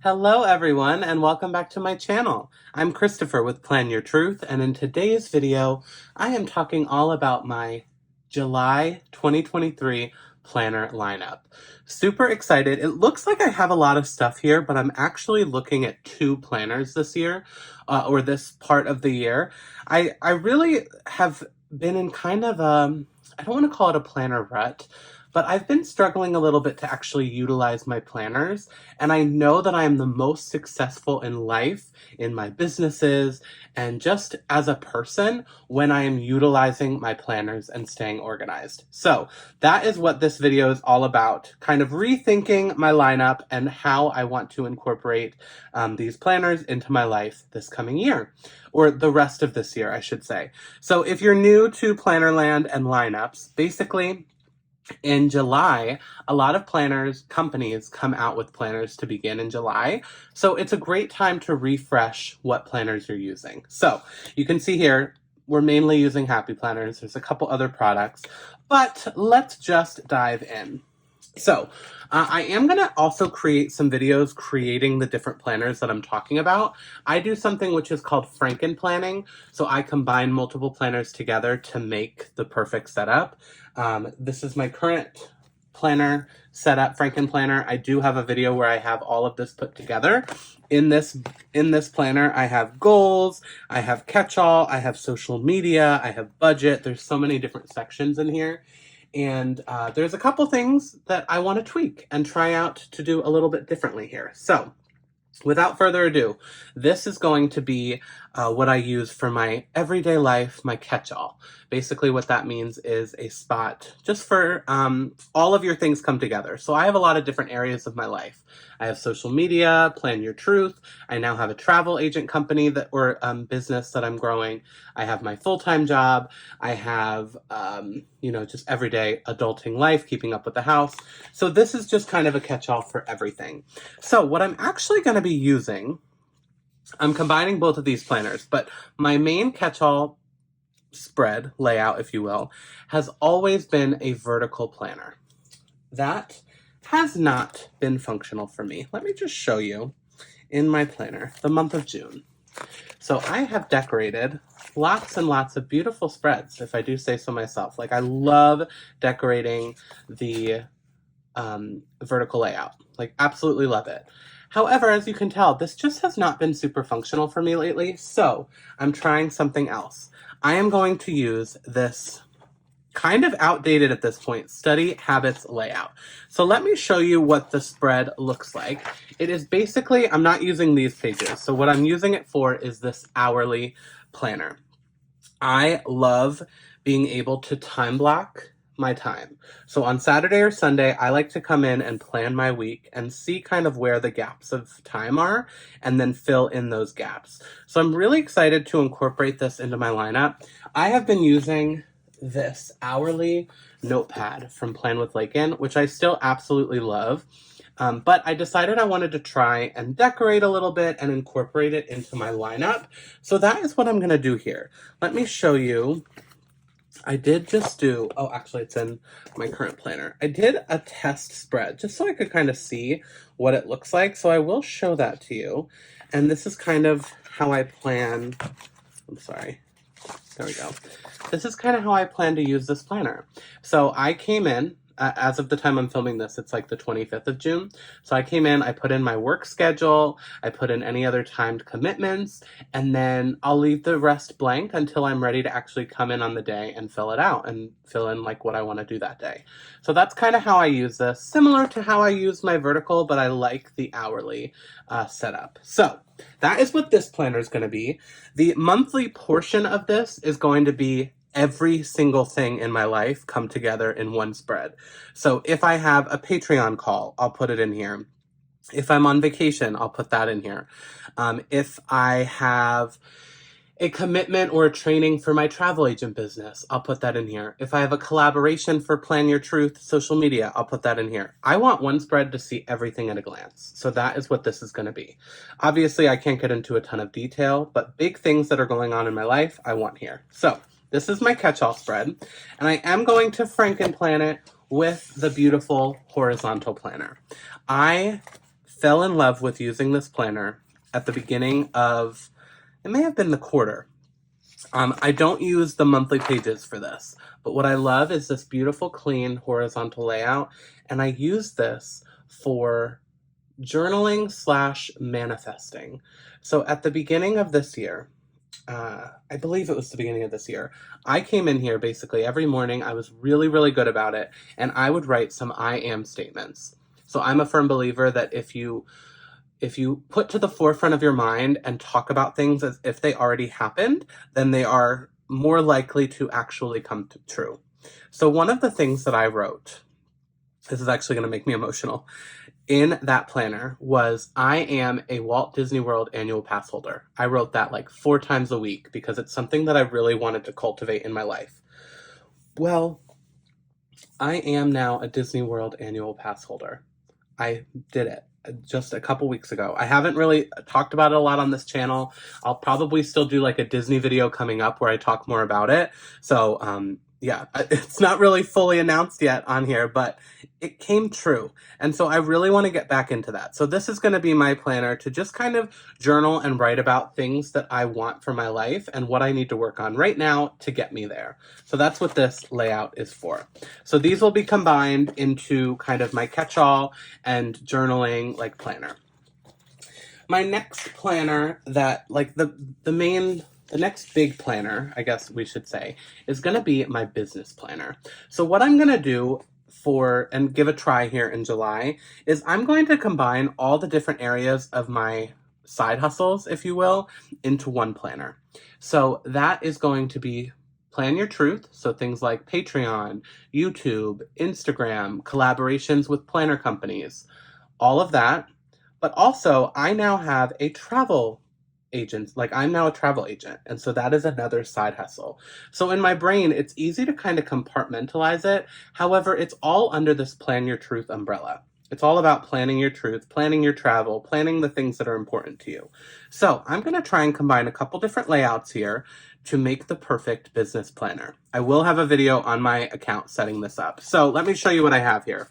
Hello everyone and welcome back to my channel. I'm Christopher with Plan Your Truth, and in today's video I am talking all about my July 2023 planner lineup. Super excited. It looks like I have a lot of stuff here, but I'm actually looking at two planners this year, or this part of the year. I really have been in kind of I don't want to call it a planner rut, but I've been struggling a little bit to actually utilize my planners. And I know that I am the most successful in life, in my businesses, and just as a person when I am utilizing my planners and staying organized. So that is what this video is all about, kind of rethinking my lineup and how I want to incorporate these planners into my life this coming year, or the rest of this year, I should say. So if you're new to Plannerland and lineups, basically, in July, a lot of planners, companies come out with planners to begin in July. So it's a great time to refresh what planners you're using. So you can see here, we're mainly using Happy Planners. There's a couple other products, but let's just dive in. So I am going to also create some videos creating the different planners that I'm talking about. I do something which is called Franken planning. So I combine multiple planners together to make the perfect setup. This is my current planner setup, Franken planner. I do have a video where I have all of this put together. In this planner, I have goals, I have catch-all, I have social media, I have budget. There's so many different sections in here. And there's a couple things that I want to tweak and try out to do a little bit differently here. So without further ado, this is going to be what I use for my everyday life, my catch-all. Basically what that means is a spot just for all of your things come together. So I have a lot of different areas of my life. I have social media, Plan Your Truth. I now have a travel agent company or business that I'm growing. I have my full-time job. I have, just everyday adulting life, keeping up with the house. So this is just kind of a catch-all for everything. So what I'm actually going to be using, I'm combining both of these planners, but my main catch-all spread, layout, if you will, has always been a vertical planner. That has not been functional for me. Let me just show you in my planner, the month of June. So I have decorated lots and lots of beautiful spreads, if I do say so myself. Like, I love decorating the vertical layout. Like, absolutely love it. However, as you can tell, this just has not been super functional for me lately, so I'm trying something else. I am going to use this kind of outdated at this point, Study Habits layout. So let me show you what the spread looks like. It is basically, I'm not using these pages. So what I'm using it for is this hourly planner. I love being able to time block my time. So on Saturday or Sunday, I like to come in and plan my week and see kind of where the gaps of time are and then fill in those gaps. So I'm really excited to incorporate this into my lineup. I have been using this hourly notepad from Plan with Lakin, which I still absolutely love. But I decided I wanted to try and decorate a little bit and incorporate it into my lineup. So that is what I'm going to do here. Let me show you. I did just do, oh, actually it's in my current planner. I did a test spread just so I could kind of see what it looks like. So I will show that to you. And this is kind of how I plan. I'm sorry. There we go. This is kind of how I plan to use this planner. So I came in, as of the time I'm filming this, it's like the 25th of June. So I came in, I put in my work schedule, I put in any other timed commitments, and then I'll leave the rest blank until I'm ready to actually come in on the day and fill it out and fill in like what I want to do that day. So that's kind of how I use this, similar to how I use my vertical, but I like the hourly setup. So that is what this planner is going to be. The monthly portion of this is going to be every single thing in my life come together in one spread. So if I have a Patreon call, I'll put it in here. If I'm on vacation, I'll put that in here. If I have a commitment or a training for my travel agent business, I'll put that in here. If I have a collaboration for Plan Your Truth social media, I'll put that in here. I want one spread to see everything at a glance. So that is what this is going to be. Obviously, I can't get into a ton of detail, but big things that are going on in my life, I want here. So this is my catch-all spread, and I am going to Franken plan it with the beautiful horizontal planner. I fell in love with using this planner at the beginning of, it may have been the quarter. I don't use the monthly pages for this, but what I love is this beautiful, clean, horizontal layout, and I use this for journaling / manifesting. So at the beginning of this year, I believe it was the beginning of this year, I came in here basically every morning. I was really, really good about it, and I would write some I am statements. So I'm a firm believer that if you put to the forefront of your mind and talk about things as if they already happened, then they are more likely to actually come true. So one of the things that I wrote, this is actually going to make me emotional, in that planner was, I am a Walt Disney World annual pass holder. I wrote that like 4 times a week because it's something that I really wanted to cultivate in my life. Well, I am now a Disney World annual pass holder. I did it just a couple weeks ago. I haven't really talked about it a lot on this channel. I'll probably still do like a Disney video coming up where I talk more about it. So, yeah, it's not really fully announced yet on here, but it came true. And so I really want to get back into that. So this is going to be my planner to just kind of journal and write about things that I want for my life and what I need to work on right now to get me there. So that's what this layout is for. So these will be combined into kind of my catch-all and journaling like planner. My next planner that like the next big planner, I guess we should say, is going to be my business planner. So what I'm going to do and give a try here in July is I'm going to combine all the different areas of my side hustles, if you will, into one planner. So that is going to be Plan Your Truth. So things like Patreon, YouTube, Instagram, collaborations with planner companies, all of that. But also I now have a travel agent, like I'm now a travel agent. And so that is another side hustle. So in my brain, it's easy to kind of compartmentalize it. However, it's all under this Plan Your Truth umbrella. It's all about planning your truth, planning your travel, planning the things that are important to you. So I'm going to try and combine a couple different layouts here to make the perfect business planner. I will have a video on my account setting this up. So let me show you what I have here.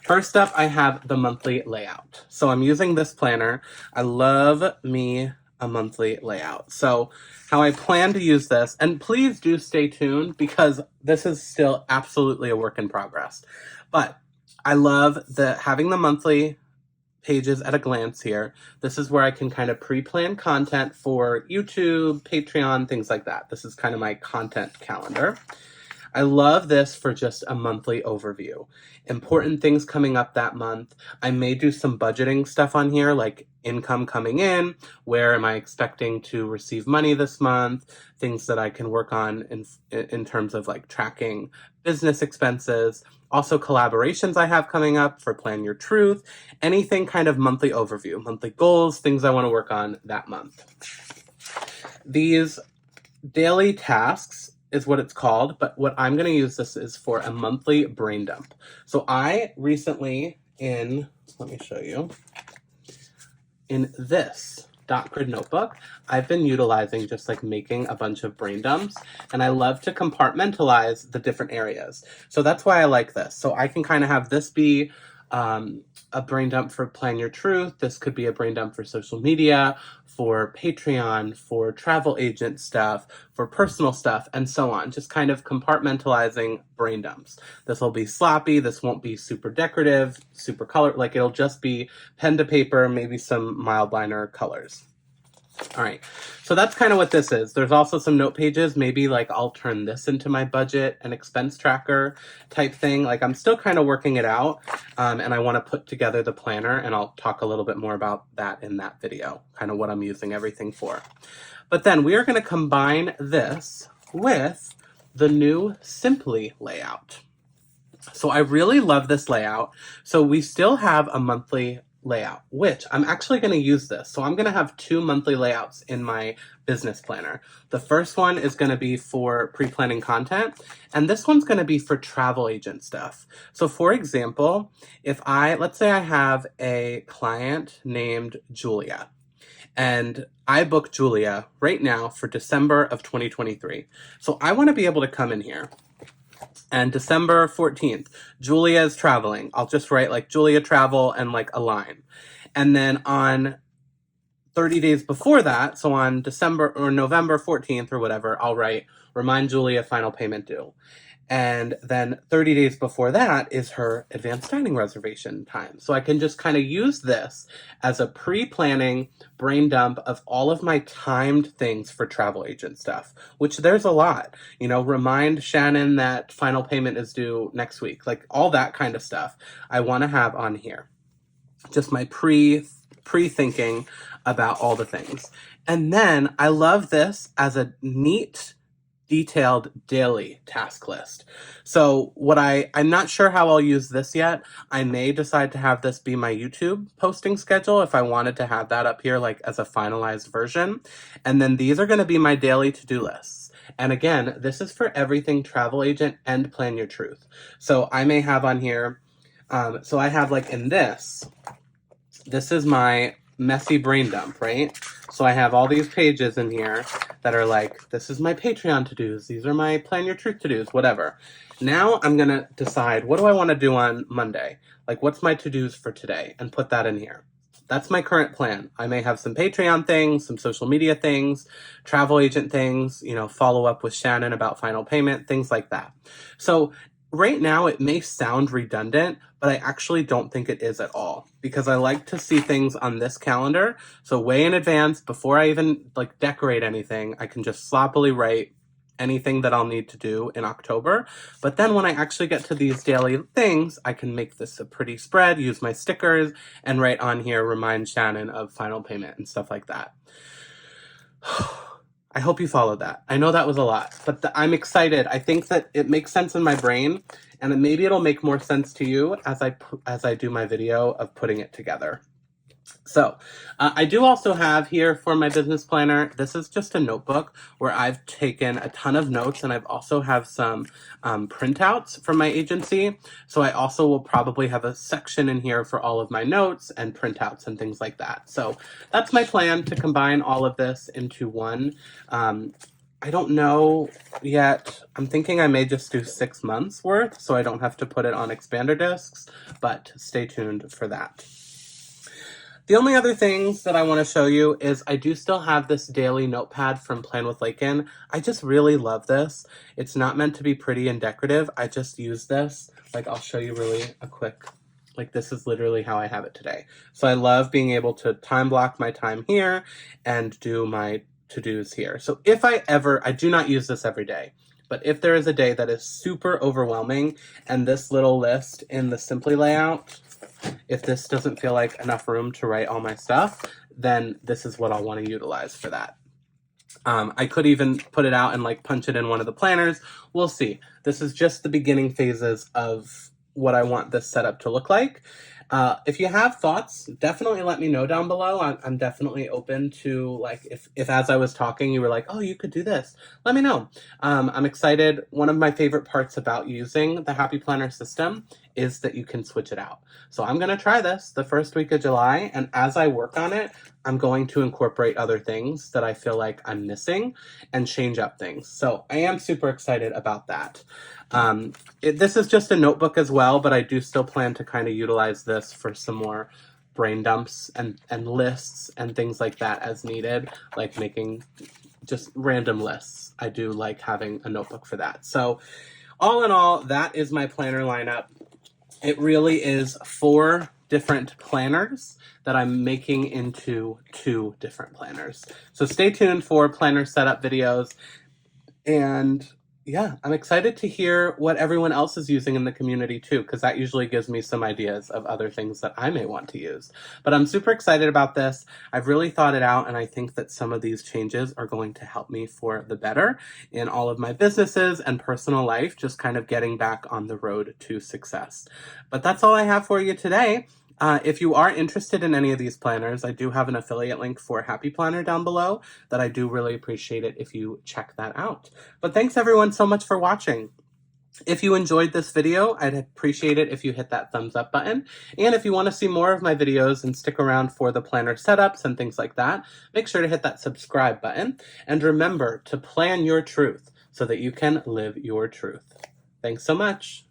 First up, I have the monthly layout. So I'm using this planner. I love me a monthly layout. So how I plan to use this, and please do stay tuned because this is still absolutely a work in progress. But I love having the monthly pages at a glance here. This is where I can kind of pre-plan content for YouTube, Patreon, things like that. This is kind of my content calendar. I love this for just a monthly overview. Important things coming up that month. I may do some budgeting stuff on here, like income coming in, where am I expecting to receive money this month, things that I can work on in terms of like tracking business expenses. Also collaborations I have coming up for Plan Your Truth, anything kind of monthly overview, monthly goals, things I want to work on that month. These daily tasks is what it's called, but what I'm going to use this is for a monthly brain dump. So I recently let me show you, in this dot grid notebook, I've been utilizing just like making a bunch of brain dumps, and I love to compartmentalize the different areas. So that's why I like this. So I can kind of have this be a brain dump for Plan Your Truth. This could be a brain dump for social media, for Patreon, for travel agent stuff, for personal stuff, and so on. Just kind of compartmentalizing brain dumps. This will be sloppy. This won't be super decorative, super colored. Like it'll just be pen to paper, maybe some mild liner colors. All right, so that's kind of what this is. There's also some note pages. Maybe like I'll turn this into my budget and expense tracker type thing. Like I'm still kind of working it out, and I want to put together the planner, and I'll talk a little bit more about that in that video, kind of what I'm using everything for. But then we are going to combine this with the new Simply layout. So I really love this layout. So we still have a monthly layout, which I'm actually going to use this. So I'm going to have 2 monthly layouts in my business planner. The first one is going to be for pre-planning content, and this one's going to be for travel agent stuff. So for example, let's say I have a client named Julia, and I book Julia right now for December of 2023. So I want to be able to come in here And December 14th, Julia is traveling. I'll just write like Julia travel and like a line. And then on 30 days before that, so on December or November 14th or whatever, I'll write remind Julia final payment due. And then 30 days before that is her advanced dining reservation time. So I can just kind of use this as a pre-planning brain dump of all of my timed things for travel agent stuff, which there's a lot. You know, remind Shannon that final payment is due next week. Like all that kind of stuff I want to have on here. Just my pre-thinking about all the things. And then I love this as a neat detailed daily task list. So I'm not sure how I'll use this yet. I may decide to have this be my YouTube posting schedule if I wanted to have that up here like as a finalized version. And then these are going to be my daily to-do lists. And again, this is for everything travel agent and Plan Your Truth. So I may have on here, so I have like in this is my messy brain dump, right? So I have all these pages in here that are like, this is my Patreon to-dos, these are my Plan Your Truth to-dos, whatever. Now I'm gonna decide, what do I want to do on Monday? Like, what's my to-dos for today? And put that in here. That's my current plan. I may have some Patreon things, some social media things, travel agent things, you know, follow up with Shannon about final payment, things like that. So right now it may sound redundant, but I actually don't think it is at all, because I like to see things on this calendar. So way in advance, before I even like decorate anything, I can just sloppily write anything that I'll need to do in October. But then when I actually get to these daily things, I can make this a pretty spread, use my stickers, and write on here, remind Shannon of final payment and stuff like that. I hope you followed that. I know that was a lot, but I'm excited. I think that it makes sense in my brain, and maybe it'll make more sense to you as I do my video of putting it together. So I do also have here for my business planner, this is just a notebook where I've taken a ton of notes, and I've also have some printouts from my agency. So I also will probably have a section in here for all of my notes and printouts and things like that. So that's my plan, to combine all of this into one. I don't know yet. I'm thinking I may just do 6 months worth, so I don't have to put it on expander discs, but stay tuned for that. The only other things that I want to show you is I do still have this daily notepad from Plan with Lakin. I just really love this. It's not meant to be pretty and decorative. I just use this. Like, I'll show you really a quick, like this is literally how I have it today. So I love being able to time block my time here and do my to-dos here. So if I do not use this every day, but if there is a day that is super overwhelming and this little list in the Simply layout, if this doesn't feel like enough room to write all my stuff, then this is what I'll want to utilize for that. I could even put it out and like punch it in one of the planners. We'll see. This is just the beginning phases of what I want this setup to look like. If you have thoughts, definitely let me know down below. I'm definitely open to, like, if as I was talking, you were like, oh, you could do this, let me know. I'm excited. One of my favorite parts about using the Happy Planner system is that you can switch it out. So I'm going to try this the first week of July, and as I work on it, I'm going to incorporate other things that I feel like I'm missing and change up things. So I am super excited about that. This is just a notebook as well, but I do still plan to kind of utilize this for some more brain dumps and lists and things like that as needed, like making just random lists. I do like having a notebook for that. So all in all, that is my planner lineup. It really is 4 different planners that I'm making into 2 different planners. So stay tuned for planner setup videos. And yeah, I'm excited to hear what everyone else is using in the community too, because that usually gives me some ideas of other things that I may want to use. But I'm super excited about this. I've really thought it out, and I think that some of these changes are going to help me for the better in all of my businesses and personal life, just kind of getting back on the road to success. But that's all I have for you today. If you are interested in any of these planners, I do have an affiliate link for Happy Planner down below that I do really appreciate it if you check that out. But thanks everyone so much for watching. If you enjoyed this video, I'd appreciate it if you hit that thumbs up button. And if you want to see more of my videos and stick around for the planner setups and things like that, make sure to hit that subscribe button. And remember to plan your truth so that you can live your truth. Thanks so much.